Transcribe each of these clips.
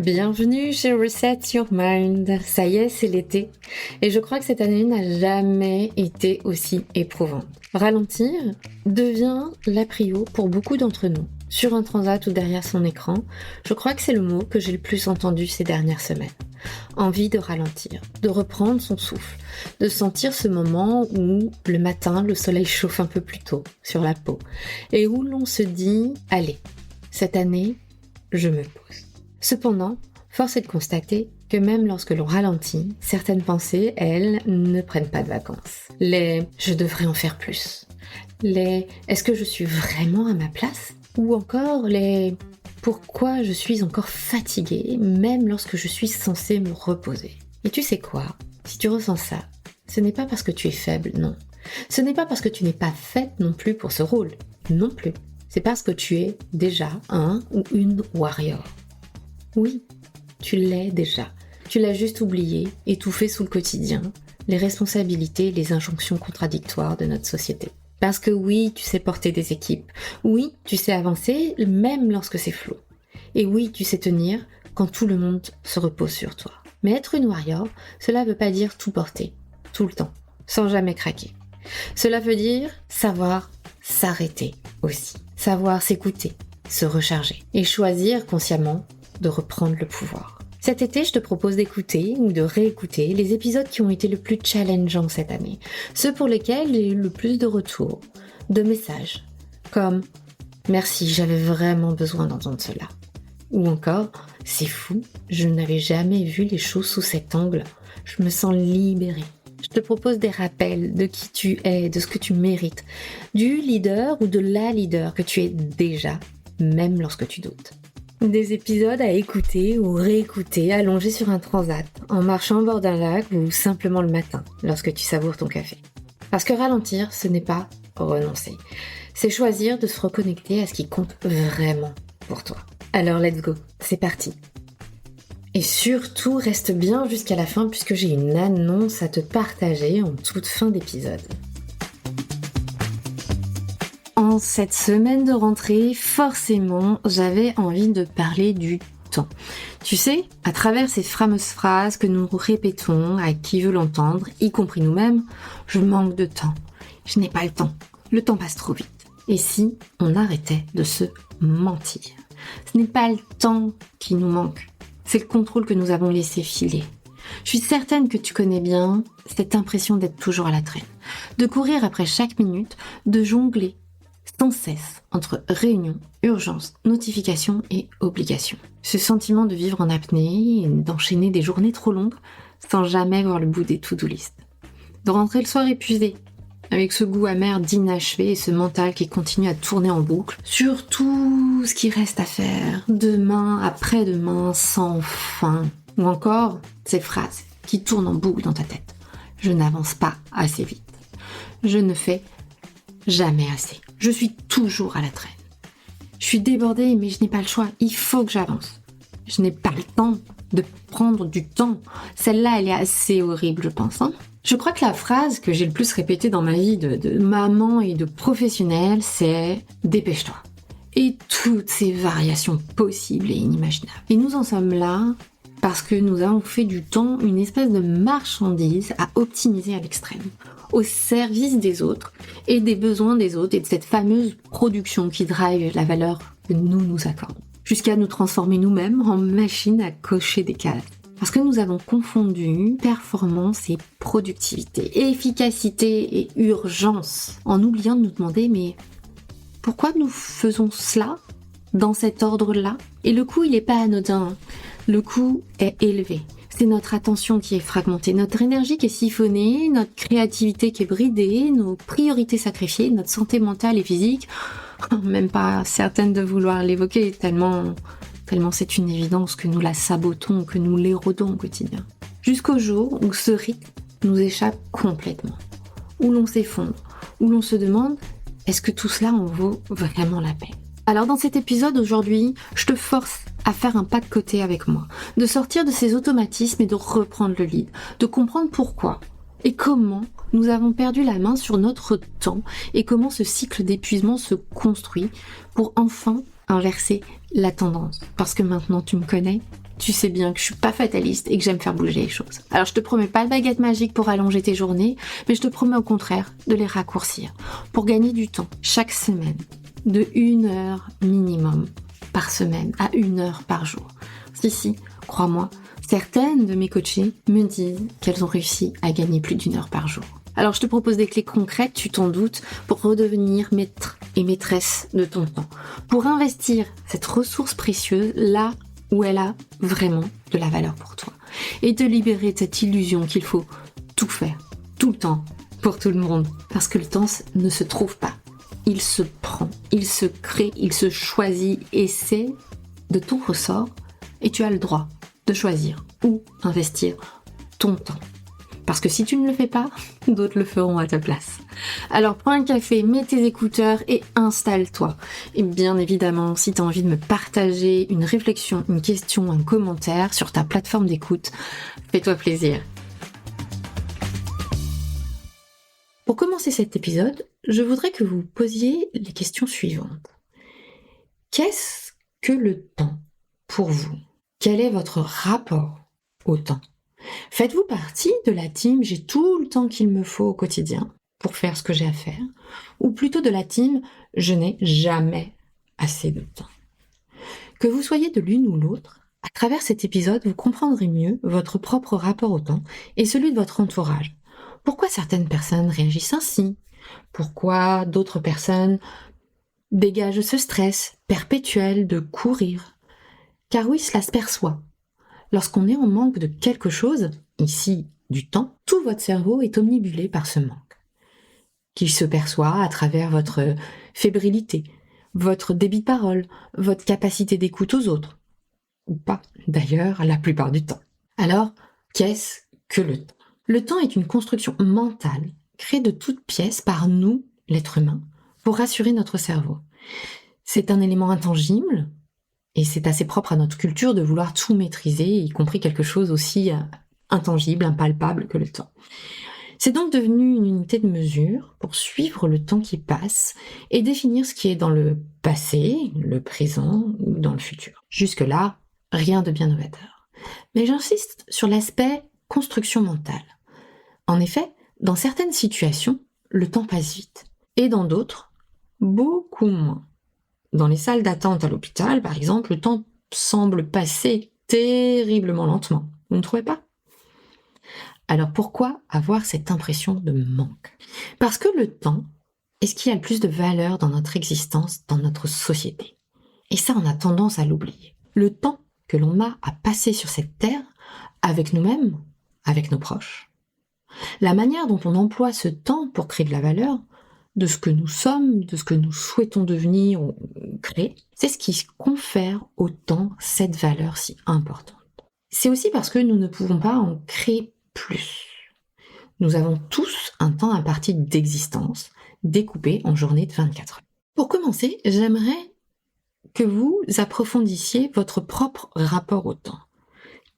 Bienvenue chez Reset Your Mind. Ça y est, c'est l'été. Et je crois que cette année n'a jamais été aussi éprouvante. Ralentir devient la prio pour beaucoup d'entre nous. Sur un transat ou derrière son écran, je crois que c'est le mot que j'ai le plus entendu ces dernières semaines. Envie de ralentir, de reprendre son souffle, de sentir ce moment où le matin, le soleil chauffe un peu plus tôt sur la peau et où l'on se dit « Allez, cette année, je me pose ». Cependant, force est de constater que même lorsque l'on ralentit, certaines pensées, elles, ne prennent pas de vacances. Les « je devrais en faire plus », les « est-ce que je suis vraiment à ma place ?» ou encore les « pourquoi je suis encore fatiguée même lorsque je suis censée me reposer ?» Et tu sais quoi ? Si tu ressens ça, ce n'est pas parce que tu es faible, non. Ce n'est pas parce que tu n'es pas faite non plus pour ce rôle, non plus. C'est parce que tu es déjà un ou une warrior. Oui, tu l'es déjà. Tu l'as juste oublié, étouffé sous le quotidien, les responsabilités et les injonctions contradictoires de notre société. Parce que oui, tu sais porter des équipes. Oui, tu sais avancer, même lorsque c'est flou. Et oui, tu sais tenir quand tout le monde se repose sur toi. Mais être une warrior, cela ne veut pas dire tout porter, tout le temps, sans jamais craquer. Cela veut dire savoir s'arrêter aussi. Savoir s'écouter, se recharger et choisir consciemment de reprendre le pouvoir. Cet été, je te propose d'écouter ou de réécouter les épisodes qui ont été le plus challengeants cette année, ceux pour lesquels il y a eu le plus de retours, de messages, comme « Merci, j'avais vraiment besoin d'entendre cela » ou encore « C'est fou, je n'avais jamais vu les choses sous cet angle, je me sens libérée ». Je te propose des rappels de qui tu es, de ce que tu mérites, du leader ou de la leader que tu es déjà, même lorsque tu doutes. Des épisodes à écouter ou réécouter allongés sur un transat, en marchant au bord d'un lac ou simplement le matin, lorsque tu savoures ton café. Parce que ralentir, ce n'est pas renoncer. C'est choisir de se reconnecter à ce qui compte vraiment pour toi. Alors let's go, c'est parti. Et surtout, reste bien jusqu'à la fin puisque j'ai une annonce à te partager en toute fin d'épisode. En cette semaine de rentrée, forcément, j'avais envie de parler du temps. Tu sais, à travers ces fameuses phrases que nous répétons à qui veut l'entendre, y compris nous-mêmes, je manque de temps. Je n'ai pas le temps. Le temps passe trop vite. Et si on arrêtait de se mentir ? Ce n'est pas le temps qui nous manque. C'est le contrôle que nous avons laissé filer. Je suis certaine que tu connais bien cette impression d'être toujours à la traîne, de courir après chaque minute, de jongler sans cesse entre réunions, urgences, notifications et obligations. Ce sentiment de vivre en apnée et d'enchaîner des journées trop longues sans jamais voir le bout des to-do list. De rentrer le soir épuisé, avec ce goût amer d'inachevé et ce mental qui continue à tourner en boucle sur tout ce qui reste à faire, demain, après-demain, sans fin. Ou encore ces phrases qui tournent en boucle dans ta tête. Je n'avance pas assez vite. Je ne fais jamais assez. Je suis toujours à la traîne. Je suis débordée, mais je n'ai pas le choix. Il faut que j'avance. Je n'ai pas le temps de prendre du temps. Celle-là, elle est assez horrible, je pense. Je crois que la phrase que j'ai le plus répétée dans ma vie de maman et de professionnelle, c'est « dépêche-toi ». Et toutes ces variations possibles et inimaginables. Et nous en sommes là parce que nous avons fait du temps une espèce de marchandise à optimiser à l'extrême, au service des autres et des besoins des autres et de cette fameuse production qui drive la valeur que nous accordons, jusqu'à nous transformer nous-mêmes en machines à cocher des cases. Parce que nous avons confondu performance et productivité, efficacité et urgence, en oubliant de nous demander mais pourquoi nous faisons cela dans cet ordre-là ? Et le coût, il n'est pas anodin. Le coût est élevé. C'est notre attention qui est fragmentée, notre énergie qui est siphonnée, notre créativité qui est bridée, nos priorités sacrifiées, notre santé mentale et physique. Même pas certaine de vouloir l'évoquer, tellement c'est une évidence que nous la sabotons, que nous l'érodons au quotidien. Jusqu'au jour où ce rythme nous échappe complètement, où l'on s'effondre, où l'on se demande est-ce que tout cela en vaut vraiment la peine ? Alors dans cet épisode aujourd'hui, je te force à faire un pas de côté avec moi, de sortir de ces automatismes et de reprendre le lead, de comprendre pourquoi et comment nous avons perdu la main sur notre temps et comment ce cycle d'épuisement se construit pour enfin inverser la tendance. Parce que maintenant tu me connais, tu sais bien que je suis pas fataliste et que j'aime faire bouger les choses. Alors je te promets pas de baguette magique pour allonger tes journées, mais je te promets au contraire de les raccourcir pour gagner du temps chaque semaine, de 1 heure minimum par semaine à 1 heure par jour. Si, crois-moi, certaines de mes coachées me disent qu'elles ont réussi à gagner plus d'1 heure par jour. Alors je te propose des clés concrètes, tu t'en doutes, pour redevenir maître et maîtresse de ton temps, pour investir cette ressource précieuse là où elle a vraiment de la valeur pour toi, et te libérer de cette illusion qu'il faut tout faire, tout le temps, pour tout le monde, parce que le temps ne se trouve pas, il se prend, il se crée, il se choisit, et c'est de ton ressort, et tu as le droit de choisir où investir ton temps. Parce que si tu ne le fais pas, d'autres le feront à ta place. Alors prends un café, mets tes écouteurs et installe-toi. Et bien évidemment, si tu as envie de me partager une réflexion, une question, un commentaire sur ta plateforme d'écoute, fais-toi plaisir. Pour commencer cet épisode, je voudrais que vous posiez les questions suivantes. Qu'est-ce que le temps pour vous ? Quel est votre rapport au temps ? Faites-vous partie de la team « j'ai tout le temps qu'il me faut au quotidien pour faire ce que j'ai à faire » ou plutôt de la team « je n'ai jamais assez de temps ». Que vous soyez de l'une ou l'autre, à travers cet épisode, vous comprendrez mieux votre propre rapport au temps et celui de votre entourage. Pourquoi certaines personnes réagissent ainsi ? Pourquoi d'autres personnes dégagent ce stress perpétuel de courir ? Car oui, cela se perçoit. Lorsqu'on est en manque de quelque chose, ici du temps, tout votre cerveau est omnibulé par ce manque, qu'il se perçoit à travers votre fébrilité, votre débit de parole, votre capacité d'écoute aux autres, ou pas d'ailleurs la plupart du temps. Alors, qu'est-ce que le temps ? Le temps est une construction mentale créée de toutes pièces par nous, l'être humain, pour rassurer notre cerveau. C'est un élément intangible, et c'est assez propre à notre culture de vouloir tout maîtriser, y compris quelque chose aussi intangible, impalpable que le temps. C'est donc devenu une unité de mesure pour suivre le temps qui passe et définir ce qui est dans le passé, le présent ou dans le futur. Jusque-là, rien de bien novateur. Mais j'insiste sur l'aspect construction mentale. En effet, dans certaines situations, le temps passe vite, et dans d'autres, beaucoup moins. Dans les salles d'attente à l'hôpital, par exemple, le temps semble passer terriblement lentement. Vous ne trouvez pas ? Alors pourquoi avoir cette impression de manque ? Parce que le temps est ce qui a le plus de valeur dans notre existence, dans notre société. Et ça, on a tendance à l'oublier. Le temps que l'on a à passer sur cette terre, avec nous-mêmes, avec nos proches. La manière dont on emploie ce temps pour créer de la valeur, de ce que nous sommes, de ce que nous souhaitons devenir ou créer, c'est ce qui confère au temps cette valeur si importante. C'est aussi parce que nous ne pouvons pas en créer plus. Nous avons tous un temps imparti d'existence, découpé en journées de 24 heures. Pour commencer, j'aimerais que vous approfondissiez votre propre rapport au temps.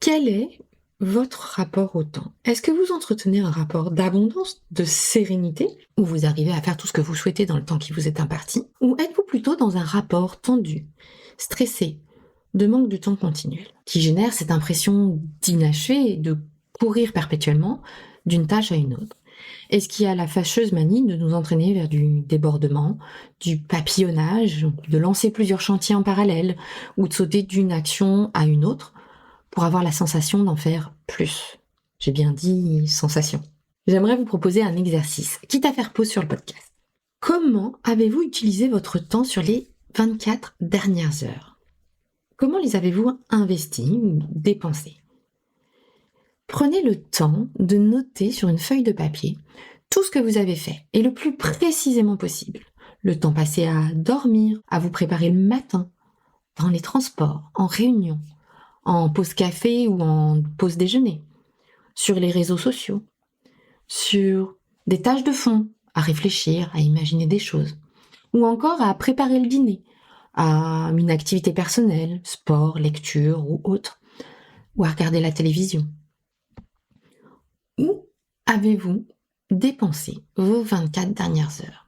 Quel est votre rapport au temps ? Est-ce que vous entretenez un rapport d'abondance, de sérénité, où vous arrivez à faire tout ce que vous souhaitez dans le temps qui vous est imparti ? Ou êtes-vous plutôt dans un rapport tendu, stressé, de manque de temps continuel, qui génère cette impression d'inachevé et de courir perpétuellement d'une tâche à une autre ? Et ce qui a la fâcheuse manie de nous entraîner vers du débordement, du papillonnage, de lancer plusieurs chantiers en parallèle, ou de sauter d'une action à une autre, pour avoir la sensation d'en faire plus. J'ai bien dit sensation. J'aimerais vous proposer un exercice, quitte à faire pause sur le podcast. Comment avez-vous utilisé votre temps sur les 24 dernières heures ? Comment les avez-vous investis ou dépensés ? Prenez le temps de noter sur une feuille de papier tout ce que vous avez fait, et le plus précisément possible. Le temps passé à dormir, à vous préparer le matin, dans les transports, en réunion, en pause café ou en pause déjeuner, sur les réseaux sociaux, sur des tâches de fond, à réfléchir, à imaginer des choses, ou encore à préparer le dîner, à une activité personnelle, sport, lecture ou autre, ou à regarder la télévision. Où avez-vous dépensez vos 24 dernières heures.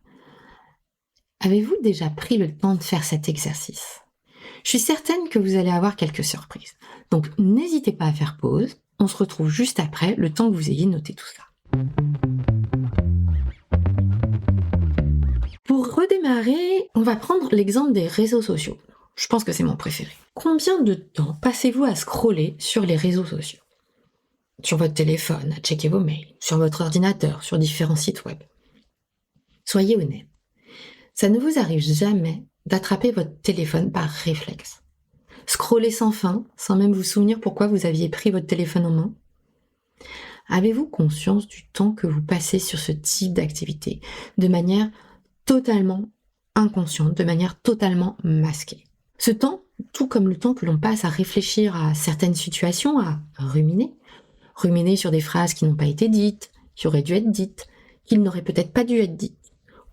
Avez-vous déjà pris le temps de faire cet exercice? Je suis certaine que vous allez avoir quelques surprises. Donc n'hésitez pas à faire pause. On se retrouve juste après, le temps que vous ayez noté tout ça. Pour redémarrer, on va prendre l'exemple des réseaux sociaux. Je pense que c'est mon préféré. Combien de temps passez-vous à scroller sur les réseaux sociaux? Sur votre téléphone, à checker vos mails, sur votre ordinateur, sur différents sites web. Soyez honnête. Ça ne vous arrive jamais d'attraper votre téléphone par réflexe. Scroller sans fin, sans même vous souvenir pourquoi vous aviez pris votre téléphone en main. Avez-vous conscience du temps que vous passez sur ce type d'activité de manière totalement inconsciente, de manière totalement masquée? Ce temps, tout comme le temps que l'on passe à réfléchir à certaines situations, à ruminer sur des phrases qui n'ont pas été dites, qui auraient dû être dites, qui n'auraient peut-être pas dû être dites,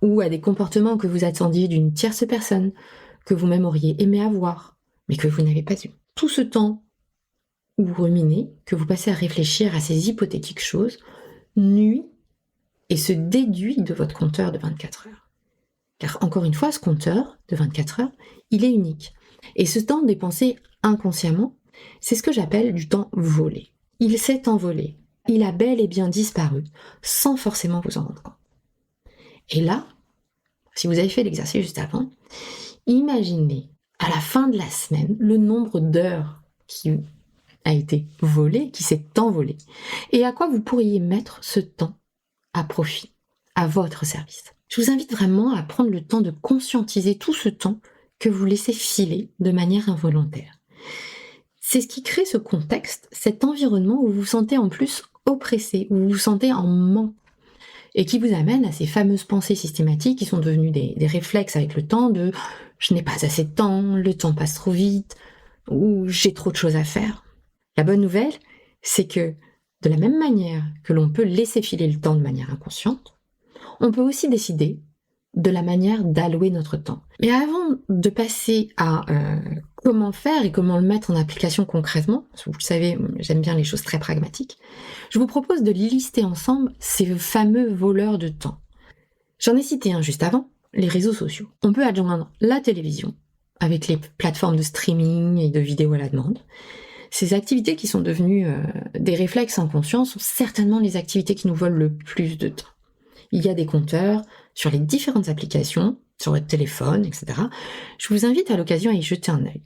ou à des comportements que vous attendiez d'une tierce personne, que vous-même auriez aimé avoir, mais que vous n'avez pas eu. Tout ce temps où vous ruminez, que vous passez à réfléchir à ces hypothétiques choses, nuit et se déduit de votre compteur de 24 heures. Car encore une fois, ce compteur de 24 heures, il est unique. Et ce temps dépensé inconsciemment, c'est ce que j'appelle du temps volé. Il s'est envolé, il a bel et bien disparu, sans forcément vous en rendre compte. Et là, si vous avez fait l'exercice juste avant, imaginez à la fin de la semaine le nombre d'heures qui a été volé, qui s'est envolé, et à quoi vous pourriez mettre ce temps à profit, à votre service. Je vous invite vraiment à prendre le temps de conscientiser tout ce temps que vous laissez filer de manière involontaire. C'est ce qui crée ce contexte, cet environnement où vous vous sentez en plus oppressé, où vous vous sentez en manque, et qui vous amène à ces fameuses pensées systématiques qui sont devenues des réflexes avec le temps de « je n'ai pas assez de temps, le temps passe trop vite » ou « j'ai trop de choses à faire ». La bonne nouvelle, c'est que de la même manière que l'on peut laisser filer le temps de manière inconsciente, on peut aussi décider de la manière d'allouer notre temps. Mais avant de passer à comment faire et comment le mettre en application concrètement, parce que vous le savez, j'aime bien les choses très pragmatiques, je vous propose de lister ensemble ces fameux voleurs de temps. J'en ai cité un juste avant, les réseaux sociaux. On peut adjoindre la télévision, avec les plateformes de streaming et de vidéos à la demande. Ces activités qui sont devenues des réflexes inconscients sont certainement les activités qui nous volent le plus de temps. Il y a des compteurs sur les différentes applications, sur votre téléphone, etc. Je vous invite à l'occasion à y jeter un œil.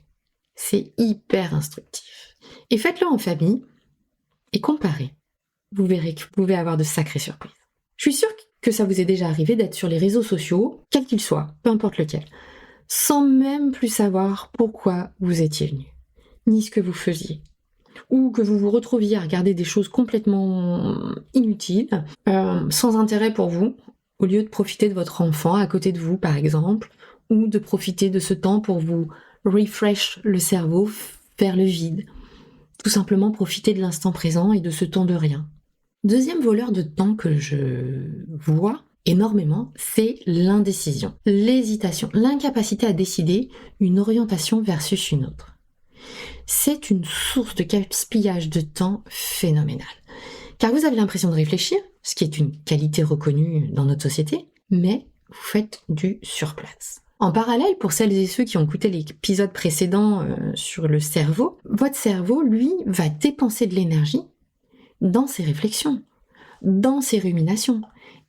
C'est hyper instructif. Et faites-le en famille et comparez. Vous verrez que vous pouvez avoir de sacrées surprises. Je suis sûre que ça vous est déjà arrivé d'être sur les réseaux sociaux, quels qu'ils soient, peu importe lequel, sans même plus savoir pourquoi vous étiez venu, ni ce que vous faisiez, ou que vous vous retrouviez à regarder des choses complètement inutiles, sans intérêt pour vous, au lieu de profiter de votre enfant à côté de vous, par exemple, ou de profiter de ce temps pour vous refresh le cerveau, faire le vide. Tout simplement profiter de l'instant présent et de ce temps de rien. Deuxième voleur de temps que je vois énormément, c'est l'indécision, l'hésitation, l'incapacité à décider une orientation versus une autre. C'est une source de gaspillage de temps phénoménale. Car vous avez l'impression de réfléchir, ce qui est une qualité reconnue dans notre société, mais vous faites du surplace. En parallèle, pour celles et ceux qui ont écouté l'épisode précédent sur le cerveau, votre cerveau, lui, va dépenser de l'énergie dans ses réflexions, dans ses ruminations,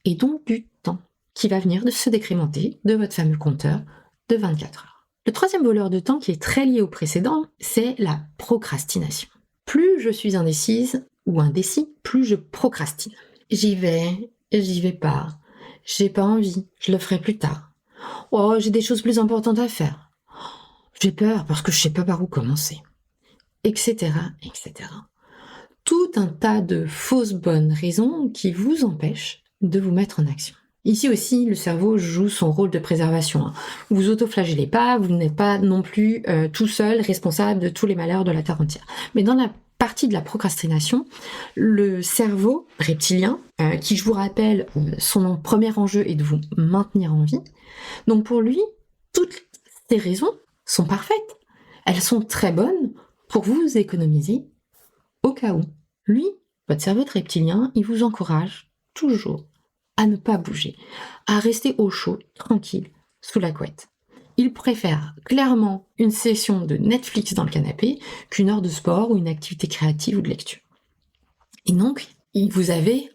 et donc du temps qui va venir de se décrémenter de votre fameux compteur de 24 heures. Le troisième voleur de temps qui est très lié au précédent, c'est la procrastination. Plus je suis indécise ou indécis, plus je procrastine. J'y vais pas, j'ai pas envie, je le ferai plus tard. Oh, j'ai des choses plus importantes à faire. J'ai peur parce que je sais pas par où commencer. Etc., etc. Tout un tas de fausses bonnes raisons qui vous empêchent de vous mettre en action. Ici aussi, le cerveau joue son rôle de préservation. Vous autoflagellez pas, vous n'êtes pas non plus tout seul responsable de tous les malheurs de la terre entière. Mais dans la partie de la procrastination, le cerveau reptilien, qui je vous rappelle, son premier enjeu est de vous maintenir en vie. Donc pour lui, toutes ces raisons sont parfaites. Elles sont très bonnes pour vous économiser au cas où. Lui, votre cerveau reptilien, il vous encourage toujours à ne pas bouger, à rester au chaud, tranquille, sous la couette. Ils préfèrent clairement une session de Netflix dans le canapé qu'une heure de sport ou une activité créative ou de lecture. Et donc, vous avez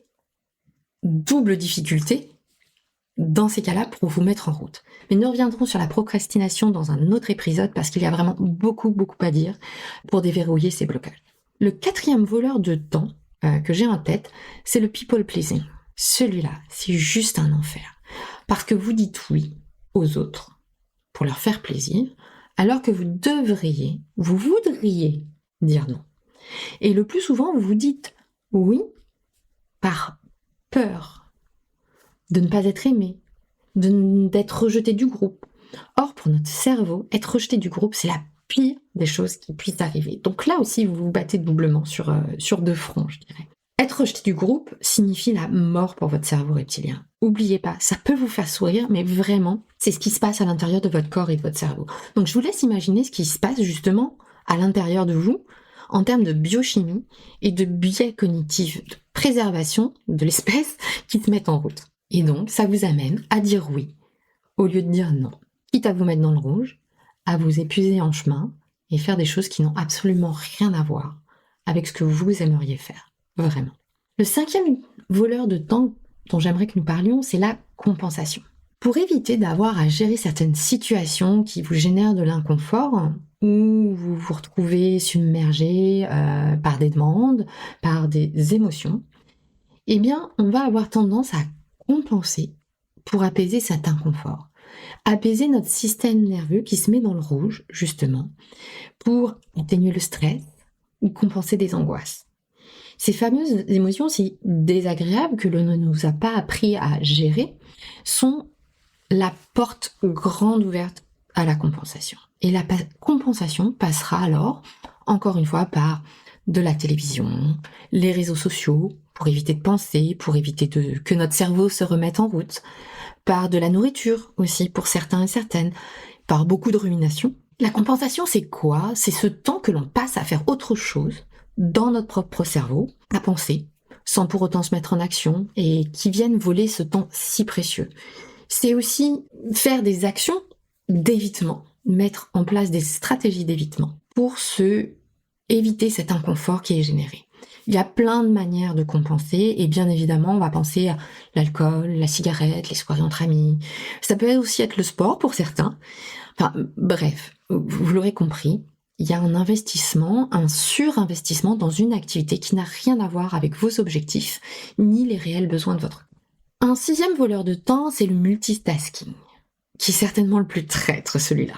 double difficulté dans ces cas-là pour vous mettre en route. Mais nous reviendrons sur la procrastination dans un autre épisode parce qu'il y a vraiment beaucoup à dire pour déverrouiller ces blocages. Le 4e voleur de temps que j'ai en tête, c'est le people pleasing. Celui-là, c'est juste un enfer. Parce que vous dites oui aux autres pour leur faire plaisir, alors que vous voudriez dire non. Et le plus souvent, vous vous dites oui par peur de ne pas être aimé, d'être rejeté du groupe. Or, pour notre cerveau, être rejeté du groupe, c'est la pire des choses qui puissent arriver. Donc là aussi, vous vous battez doublement sur 2 fronts, je dirais. Être rejeté du groupe signifie la mort pour votre cerveau reptilien. Oubliez pas, ça peut vous faire sourire, mais vraiment, c'est ce qui se passe à l'intérieur de votre corps et de votre cerveau. Donc je vous laisse imaginer ce qui se passe justement à l'intérieur de vous, en termes de biochimie et de biais cognitifs, de préservation de l'espèce qui se mettent en route. Et donc, ça vous amène à dire oui, au lieu de dire non. Quitte à vous mettre dans le rouge, à vous épuiser en chemin et faire des choses qui n'ont absolument rien à voir avec ce que vous aimeriez faire. Vraiment. Le 5e voleur de temps dont j'aimerais que nous parlions, c'est la compensation. Pour éviter d'avoir à gérer certaines situations qui vous génèrent de l'inconfort, où vous vous retrouvez submergé par des demandes, par des émotions, eh bien, on va avoir tendance à compenser pour apaiser cet inconfort. Apaiser notre système nerveux qui se met dans le rouge, justement, pour atténuer le stress ou compenser des angoisses. Ces fameuses émotions si désagréables que l'on ne nous a pas appris à gérer sont la porte grande ouverte à la compensation. Et la compensation passera alors, encore une fois, par de la télévision, les réseaux sociaux, pour éviter de penser, pour éviter que notre cerveau se remette en route, par de la nourriture aussi, pour certains et certaines, par beaucoup de rumination. La compensation, c'est quoi? C'est ce temps que l'on passe à faire autre chose dans notre propre cerveau, à penser, sans pour autant se mettre en action, et qui viennent voler ce temps si précieux. C'est aussi faire des actions d'évitement, mettre en place des stratégies d'évitement pour éviter cet inconfort qui est généré. Il y a plein de manières de compenser et bien évidemment, on va penser à l'alcool, la cigarette, les soirées entre amis. Ça peut aussi être le sport pour certains. Enfin, bref, vous l'aurez compris, il y a un investissement, un surinvestissement dans une activité qui n'a rien à voir avec vos objectifs ni les réels besoins de votre corps. Un 6e voleur de temps, c'est le multitasking, qui est certainement le plus traître, celui-là.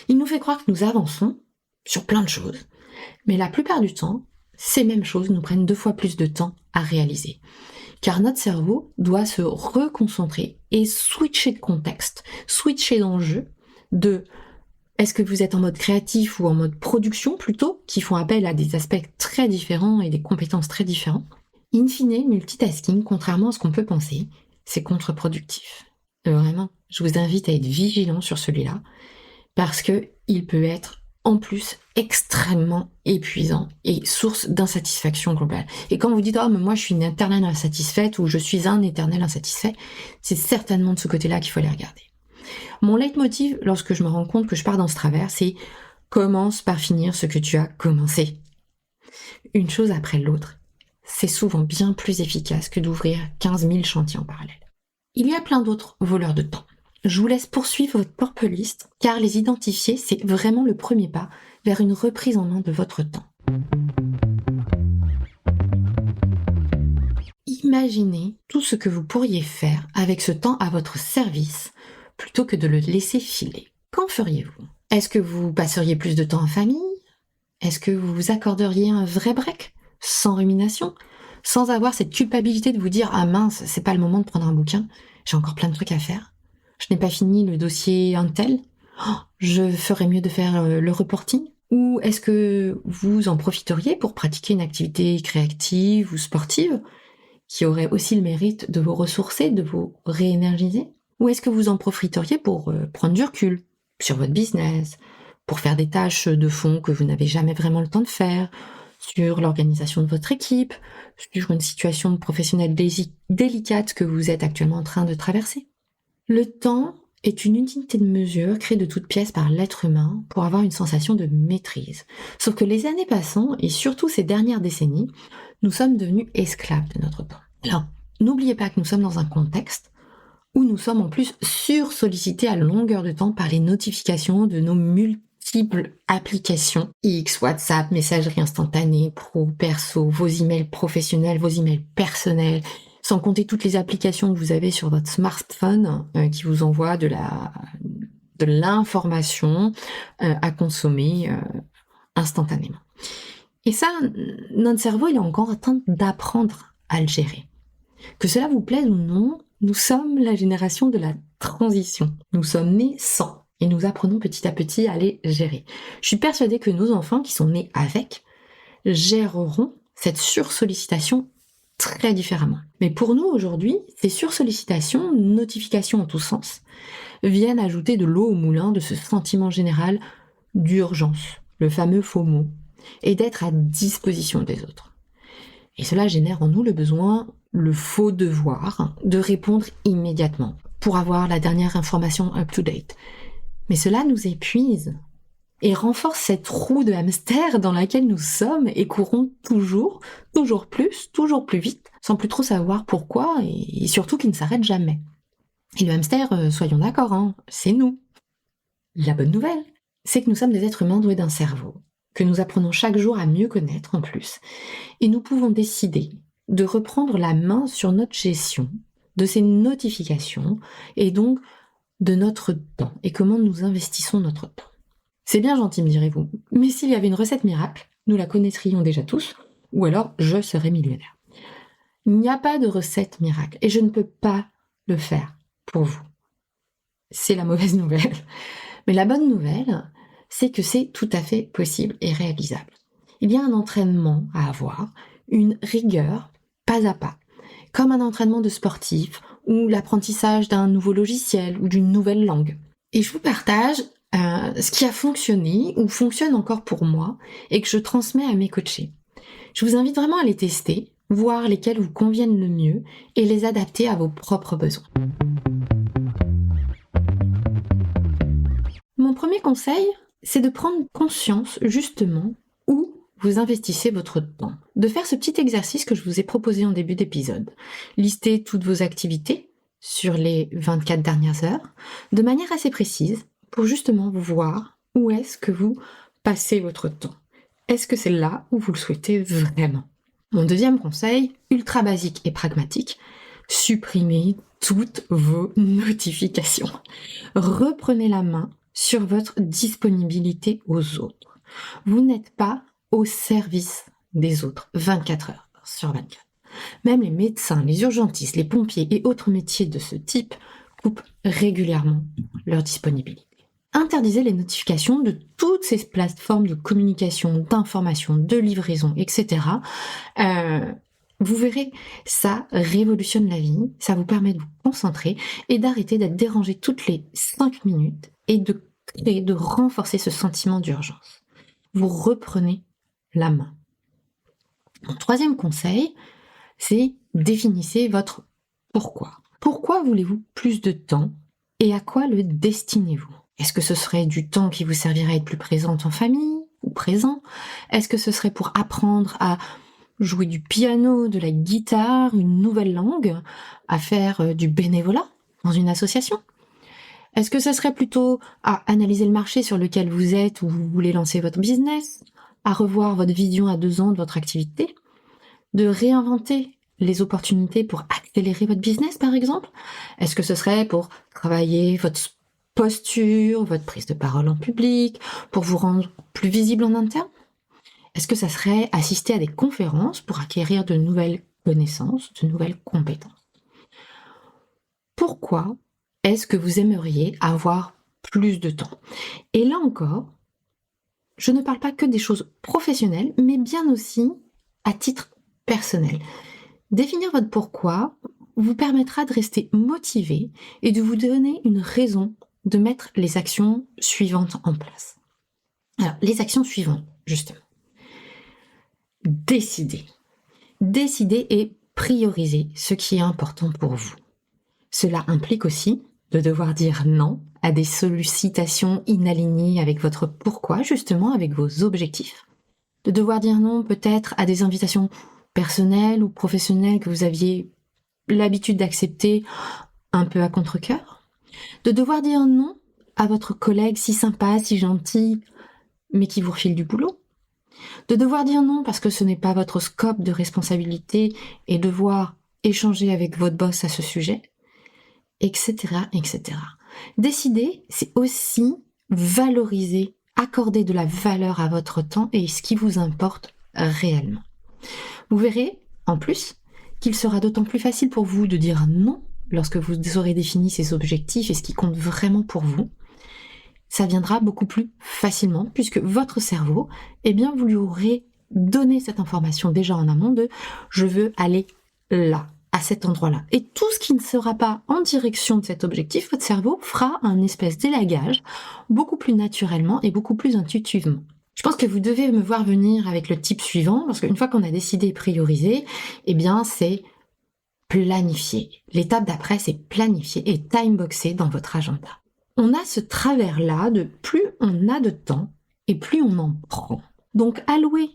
Il nous fait croire que nous avançons sur plein de choses, mais la plupart du temps, ces mêmes choses nous prennent 2 fois plus de temps à réaliser. Car notre cerveau doit se reconcentrer et switcher de contexte, switcher d'enjeu de est-ce que vous êtes en mode créatif ou en mode production plutôt, qui font appel à des aspects très différents et des compétences très différentes. In fine, multitasking, contrairement à ce qu'on peut penser, c'est contre-productif. Vraiment, je vous invite à être vigilant sur celui-là, parce que il peut être en plus extrêmement épuisant et source d'insatisfaction globale. Et quand vous dites « Oh, mais moi je suis une éternelle insatisfaite » ou « Je suis un éternel insatisfait », c'est certainement de ce côté-là qu'il faut les regarder. Mon leitmotiv, lorsque je me rends compte que je pars dans ce travers, c'est « Commence par finir ce que tu as commencé ». Une chose après l'autre, c'est souvent bien plus efficace que d'ouvrir 15 000 chantiers en parallèle. Il y a plein d'autres voleurs de temps. Je vous laisse poursuivre votre purple list, car les identifier, c'est vraiment le premier pas vers une reprise en main de votre temps. Imaginez tout ce que vous pourriez faire avec ce temps à votre service, plutôt que de le laisser filer. Qu'en feriez-vous? Est-ce que vous passeriez plus de temps en famille? Est-ce que vous vous accorderiez un vrai break, sans rumination, sans avoir cette culpabilité de vous dire « Ah mince, c'est pas le moment de prendre un bouquin, j'ai encore plein de trucs à faire. Je n'ai pas fini le dossier Intel. Oh, je ferais mieux de faire le reporting. » Ou est-ce que vous en profiteriez pour pratiquer une activité créative ou sportive qui aurait aussi le mérite de vous ressourcer, de vous réénergiser? Ou est-ce que vous en profiteriez pour prendre du recul sur votre business, pour faire des tâches de fond que vous n'avez jamais vraiment le temps de faire, sur l'organisation de votre équipe, sur une situation professionnelle délicate que vous êtes actuellement en train de traverser. Le temps est une unité de mesure créée de toutes pièces par l'être humain pour avoir une sensation de maîtrise. Sauf que les années passant, et surtout ces dernières décennies, nous sommes devenus esclaves de notre temps. Alors, n'oubliez pas que nous sommes dans un contexte où nous sommes en plus sursollicités à longueur de temps par les notifications de nos multiples applications. X, WhatsApp, messagerie instantanée, pro, perso, vos emails professionnels, vos emails personnels, sans compter toutes les applications que vous avez sur votre smartphone qui vous envoient de l'information à consommer instantanément. Et ça, notre cerveau, il est encore en train d'apprendre à le gérer. Que cela vous plaise ou non, nous sommes la génération de la transition. Nous sommes nés sans et nous apprenons petit à petit à les gérer. Je suis persuadée que nos enfants qui sont nés avec géreront cette sursollicitation très différemment. Mais pour nous aujourd'hui, ces sursollicitations, notifications en tous sens, viennent ajouter de l'eau au moulin de ce sentiment général d'urgence, le fameux FOMO, et d'être à disposition des autres. Et cela génère en nous le besoin, le faux devoir, de répondre immédiatement pour avoir la dernière information up-to-date. Mais cela nous épuise et renforce cette roue de hamster dans laquelle nous sommes et courons toujours plus vite, sans plus trop savoir pourquoi et surtout qui ne s'arrête jamais. Et le hamster, soyons d'accord, c'est nous. La bonne nouvelle, c'est que nous sommes des êtres humains doués d'un cerveau, que nous apprenons chaque jour à mieux connaître en plus, et nous pouvons décider de reprendre la main sur notre gestion de ces notifications et donc de notre temps et comment nous investissons notre temps. C'est bien gentil, me direz-vous, mais s'il y avait une recette miracle, nous la connaîtrions déjà tous, ou alors je serais millionnaire. Il n'y a pas de recette miracle et je ne peux pas le faire pour vous. C'est la mauvaise nouvelle. Mais la bonne nouvelle, c'est que c'est tout à fait possible et réalisable. Il y a un entraînement à avoir, une rigueur pas à pas, comme un entraînement de sportif ou l'apprentissage d'un nouveau logiciel ou d'une nouvelle langue. Et je vous partage ce qui a fonctionné ou fonctionne encore pour moi et que je transmets à mes coachés. Je vous invite vraiment à les tester, voir lesquels vous conviennent le mieux et les adapter à vos propres besoins. Mon premier conseil, c'est de prendre conscience justement où vous investissez votre temps. De faire ce petit exercice que je vous ai proposé en début d'épisode. Listez toutes vos activités sur les 24 dernières heures de manière assez précise pour justement voir où est-ce que vous passez votre temps. Est-ce que c'est là où vous le souhaitez vraiment? Mon deuxième conseil, ultra basique et pragmatique, supprimez toutes vos notifications. Reprenez la main sur votre disponibilité aux autres. Vous n'êtes pas au service des autres 24 heures sur 24. Même les médecins, les urgentistes, les pompiers et autres métiers de ce type coupent régulièrement leur disponibilité. Interdisez les notifications de toutes ces plateformes de communication, d'information, de livraison, etc. Vous verrez, ça révolutionne la vie, ça vous permet de vous concentrer et d'arrêter d'être dérangé toutes les 5 minutes et de renforcer ce sentiment d'urgence. Vous reprenez la main. Mon troisième conseil, c'est définissez votre pourquoi. Pourquoi voulez-vous plus de temps et à quoi le destinez-vous? Est-ce que ce serait du temps qui vous servirait à être plus présente en famille ou présent? Est-ce que ce serait pour apprendre à jouer du piano, de la guitare, une nouvelle langue, à faire du bénévolat dans une association? Est-ce que ce serait plutôt à analyser le marché sur lequel vous êtes ou vous voulez lancer votre business, à revoir votre vision à 2 ans de votre activité, de réinventer les opportunités pour accélérer votre business par exemple? Est-ce que ce serait pour travailler votre posture, votre prise de parole en public, pour vous rendre plus visible en interne? Est-ce que ça serait assister à des conférences pour acquérir de nouvelles connaissances, de nouvelles compétences? Pourquoi est-ce que vous aimeriez avoir plus de temps? Et là encore, je ne parle pas que des choses professionnelles, mais bien aussi à titre personnel. Définir votre pourquoi vous permettra de rester motivé et de vous donner une raison de mettre les actions suivantes en place. Alors, les actions suivantes, justement. décidez. Décidez et priorisez ce qui est important pour vous. Cela implique aussi de devoir dire non à des sollicitations inalignées avec votre pourquoi, justement avec vos objectifs. De devoir dire non peut-être à des invitations personnelles ou professionnelles que vous aviez l'habitude d'accepter un peu à contre-cœur. De devoir dire non à votre collègue si sympa, si gentil, mais qui vous refile du boulot. De devoir dire non parce que ce n'est pas votre scope de responsabilité et devoir échanger avec votre boss à ce sujet, etc., etc. Décider, c'est aussi valoriser, accorder de la valeur à votre temps et ce qui vous importe réellement. Vous verrez, en plus, qu'il sera d'autant plus facile pour vous de dire non lorsque vous aurez défini ces objectifs et ce qui compte vraiment pour vous. Ça viendra beaucoup plus facilement puisque votre cerveau, eh bien, vous lui aurez donné cette information déjà en amont de « je veux aller là ». À cet endroit-là. Et tout ce qui ne sera pas en direction de cet objectif, votre cerveau fera un espèce d'élagage beaucoup plus naturellement et beaucoup plus intuitivement. Je pense que vous devez me voir venir avec le type suivant, parce qu'une fois qu'on a décidé et priorisé, eh bien c'est planifier. L'étape d'après, c'est planifier et timeboxer dans votre agenda. On a ce travers-là de plus on a de temps et plus on en prend. Donc allouer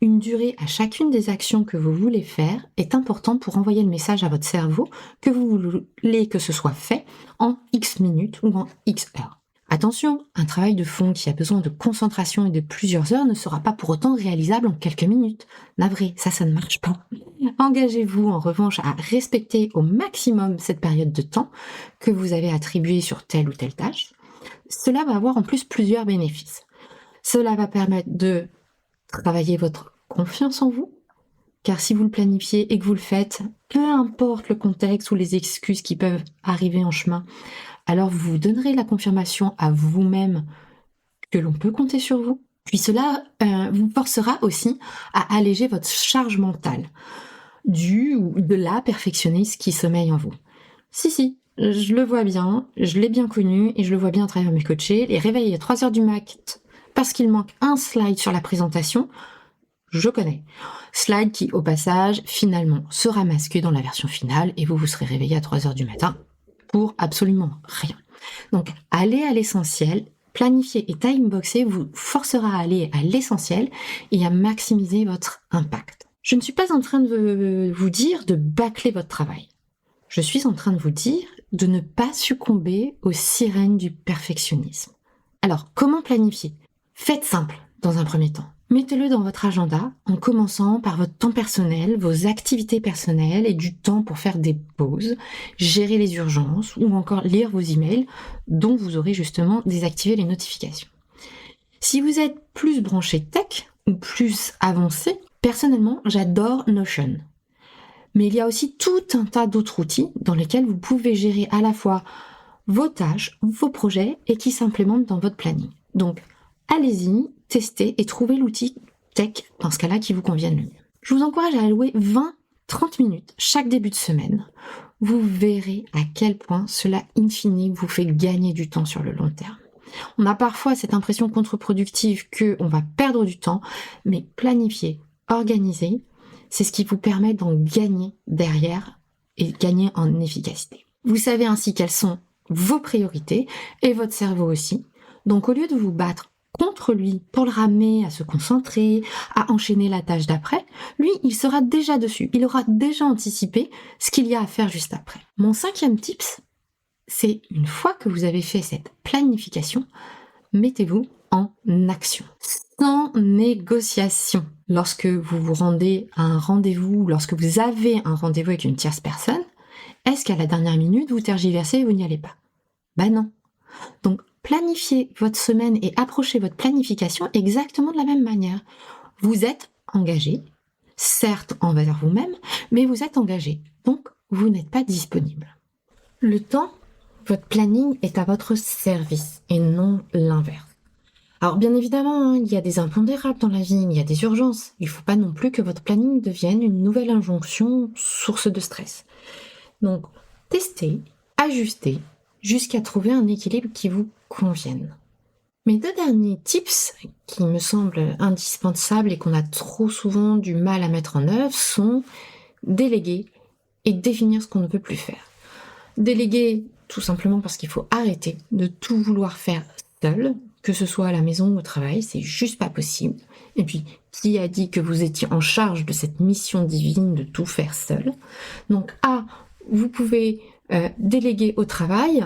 une durée à chacune des actions que vous voulez faire est important pour envoyer le message à votre cerveau que vous voulez que ce soit fait en X minutes ou en X heures. Attention, un travail de fond qui a besoin de concentration et de plusieurs heures ne sera pas pour autant réalisable en quelques minutes. Navré, ça ne marche pas. Engagez-vous en revanche à respecter au maximum cette période de temps que vous avez attribuée sur telle ou telle tâche. Cela va avoir en plus plusieurs bénéfices. Cela va permettre de travailler votre confiance en vous, car si vous le planifiez et que vous le faites, peu importe le contexte ou les excuses qui peuvent arriver en chemin, alors vous donnerez la confirmation à vous-même que l'on peut compter sur vous. Puis cela vous forcera aussi à alléger votre charge mentale du ou de la perfectionniste qui sommeille en vous. Si, je le vois bien, je l'ai bien connu et je le vois bien à travers mes coachés, les réveiller à 3h du mat parce qu'il manque un slide sur la présentation, je connais. Slide qui, au passage, finalement, sera masqué dans la version finale et vous serez réveillé à 3h du matin pour absolument rien. Donc, aller à l'essentiel, planifier et timeboxer vous forcera à aller à l'essentiel et à maximiser votre impact. Je ne suis pas en train de vous dire de bâcler votre travail. Je suis en train de vous dire de ne pas succomber aux sirènes du perfectionnisme. Alors, comment planifier ? Faites simple dans un premier temps. Mettez-le dans votre agenda en commençant par votre temps personnel, vos activités personnelles et du temps pour faire des pauses, gérer les urgences ou encore lire vos emails dont vous aurez justement désactivé les notifications. Si vous êtes plus branché tech ou plus avancé, personnellement, j'adore Notion. Mais il y a aussi tout un tas d'autres outils dans lesquels vous pouvez gérer à la fois vos tâches, vos projets et qui s'implémentent dans votre planning. Donc, allez-y, testez et trouvez l'outil tech dans ce cas-là qui vous convienne le mieux. Je vous encourage à allouer 20-30 minutes chaque début de semaine. Vous verrez à quel point cela, in fine, vous fait gagner du temps sur le long terme. On a parfois cette impression contre-productive qu'on va perdre du temps, mais planifier, organiser, c'est ce qui vous permet d'en gagner derrière et gagner en efficacité. Vous savez ainsi quelles sont vos priorités et votre cerveau aussi. Donc au lieu de vous battre contre lui pour le ramener à se concentrer, à enchaîner la tâche d'après, lui, il sera déjà dessus. Il aura déjà anticipé ce qu'il y a à faire juste après. Mon 5e tips, c'est une fois que vous avez fait cette planification, mettez-vous en action. Sans négociation. Lorsque vous vous rendez à un rendez-vous, lorsque vous avez un rendez-vous avec une tierce personne, est-ce qu'à la dernière minute, vous tergiversez et vous n'y allez pas ? Ben non. Donc, planifiez votre semaine et approchez votre planification exactement de la même manière. Vous êtes engagé, certes envers vous-même, mais vous êtes engagé. Donc, vous n'êtes pas disponible. Le temps, votre planning est à votre service et non l'inverse. Alors bien évidemment, il y a des impondérables dans la vie, il y a des urgences. Il ne faut pas non plus que votre planning devienne une nouvelle injonction source de stress. Donc, testez, ajustez, jusqu'à trouver un équilibre qui vous convienne. Mes 2 derniers tips qui me semblent indispensables et qu'on a trop souvent du mal à mettre en œuvre sont déléguer et définir ce qu'on ne veut plus faire. Déléguer tout simplement parce qu'il faut arrêter de tout vouloir faire seul, que ce soit à la maison ou au travail, c'est juste pas possible. Et puis, qui a dit que vous étiez en charge de cette mission divine de tout faire seul? Donc, vous pouvez déléguer au travail,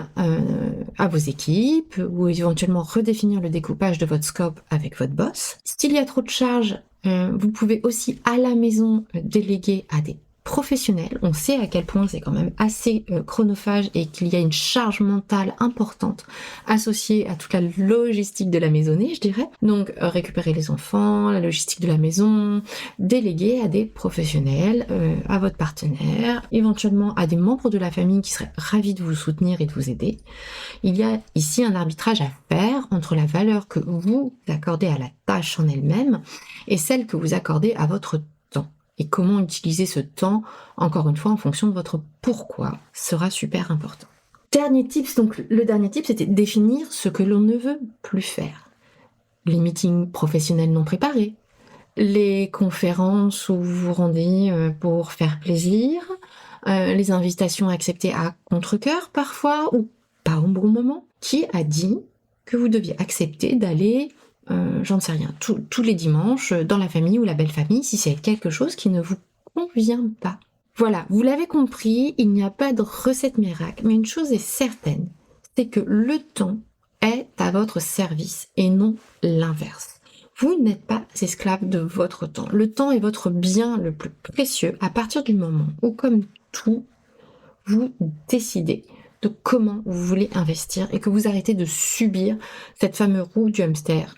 à vos équipes, ou éventuellement redéfinir le découpage de votre scope avec votre boss. S'il y a trop de charges, vous pouvez aussi à la maison déléguer à des professionnels. On sait à quel point c'est quand même assez chronophage et qu'il y a une charge mentale importante associée à toute la logistique de la maisonnée, je dirais. Donc récupérer les enfants, la logistique de la maison, déléguer à des professionnels, à votre partenaire, éventuellement à des membres de la famille qui seraient ravis de vous soutenir et de vous aider. Il y a ici un arbitrage à faire entre la valeur que vous accordez à la tâche en elle-même et celle que vous accordez à votre temps. Et comment utiliser ce temps, encore une fois, en fonction de votre pourquoi, sera super important. Le dernier tip, c'était définir ce que l'on ne veut plus faire. Les meetings professionnels non préparés, les conférences où vous vous rendez pour faire plaisir, les invitations acceptées à contre-cœur parfois, ou pas au bon moment. Qui a dit que vous deviez accepter d'aller j'en sais rien, tous les dimanches, dans la famille ou la belle famille, si c'est quelque chose qui ne vous convient pas. Voilà, vous l'avez compris, il n'y a pas de recette miracle, mais une chose est certaine, c'est que le temps est à votre service et non l'inverse. Vous n'êtes pas esclave de votre temps. Le temps est votre bien le plus précieux à partir du moment où, comme tout, vous décidez de comment vous voulez investir et que vous arrêtez de subir cette fameuse roue du hamster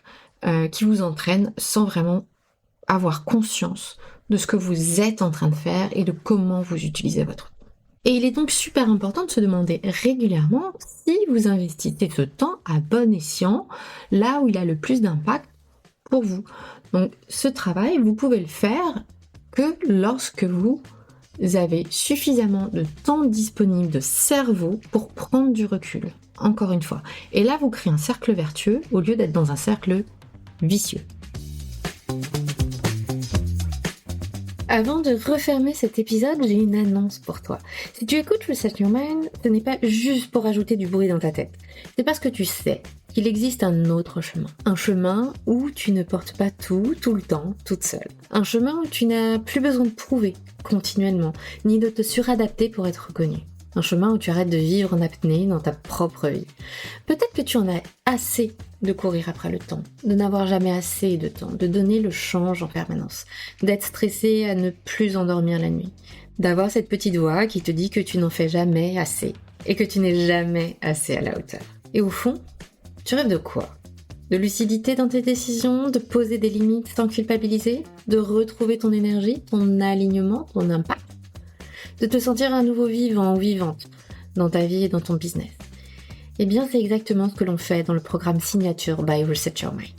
qui vous entraîne sans vraiment avoir conscience de ce que vous êtes en train de faire et de comment vous utilisez votre temps. Et il est donc super important de se demander régulièrement si vous investissez ce temps à bon escient, là où il a le plus d'impact pour vous. Donc ce travail, vous pouvez le faire que lorsque vous avez suffisamment de temps disponible, de cerveau pour prendre du recul, encore une fois. Et là, vous créez un cercle vertueux au lieu d'être dans un cercle vicieux. Avant de refermer cet épisode, j'ai une annonce pour toi. Si tu écoutes Reset Your Mind, ce n'est pas juste pour ajouter du bruit dans ta tête. C'est parce que tu sais qu'il existe un autre chemin. Un chemin où tu ne portes pas tout le temps, toute seule. Un chemin où tu n'as plus besoin de prouver continuellement, ni de te suradapter pour être reconnu. Un chemin où tu arrêtes de vivre en apnée dans ta propre vie. Peut-être que tu en as assez de courir après le temps, de n'avoir jamais assez de temps, de donner le change en permanence, d'être stressé à ne plus endormir la nuit, d'avoir cette petite voix qui te dit que tu n'en fais jamais assez et que tu n'es jamais assez à la hauteur. Et au fond, tu rêves de quoi ? De lucidité dans tes décisions, de poser des limites sans culpabiliser, de retrouver ton énergie, ton alignement, ton impact, de te sentir à nouveau vivant ou vivante dans ta vie et dans ton business. Eh bien, c'est exactement ce que l'on fait dans le programme Signature by Reset Your Mind.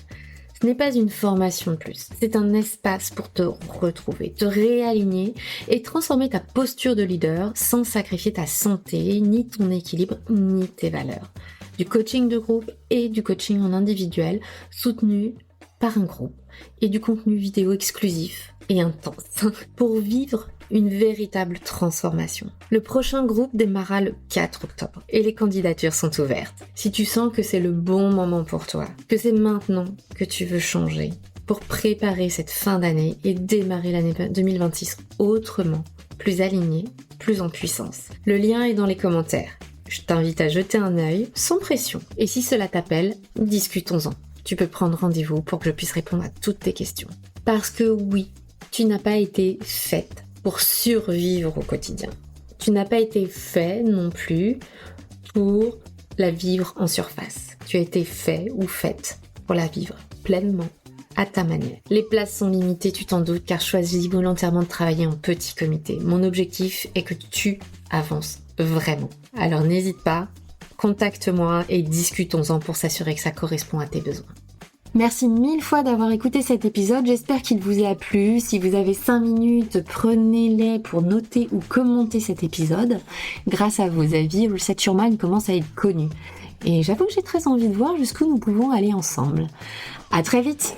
Ce n'est pas une formation de plus, c'est un espace pour te retrouver, te réaligner et transformer ta posture de leader sans sacrifier ta santé, ni ton équilibre, ni tes valeurs. Du coaching de groupe et du coaching en individuel soutenu par un groupe et du contenu vidéo exclusif et intense pour vivre une véritable transformation. Le prochain groupe démarrera le 4 octobre et les candidatures sont ouvertes. Si tu sens que c'est le bon moment pour toi, que c'est maintenant que tu veux changer pour préparer cette fin d'année et démarrer l'année 2026 autrement, plus aligné, plus en puissance. Le lien est dans les commentaires. Je t'invite à jeter un œil sans pression. Et si cela t'appelle, discutons-en. Tu peux prendre rendez-vous pour que je puisse répondre à toutes tes questions. Parce que oui, tu n'as pas été faite pour survivre au quotidien. Tu n'as pas été fait non plus pour la vivre en surface. Tu as été fait ou faite pour la vivre pleinement, à ta manière. Les places sont limitées, tu t'en doutes, car je choisis volontairement de travailler en petit comité. Mon objectif est que tu avances vraiment. Alors n'hésite pas, contacte-moi et discutons-en pour s'assurer que ça correspond à tes besoins. Merci mille fois d'avoir écouté cet épisode, j'espère qu'il vous a plu. Si vous avez 5 minutes, prenez-les pour noter ou commenter cet épisode. Grâce à vos avis, Reset Your Mind commence à être connu. Et j'avoue que j'ai très envie de voir jusqu'où nous pouvons aller ensemble. À très vite!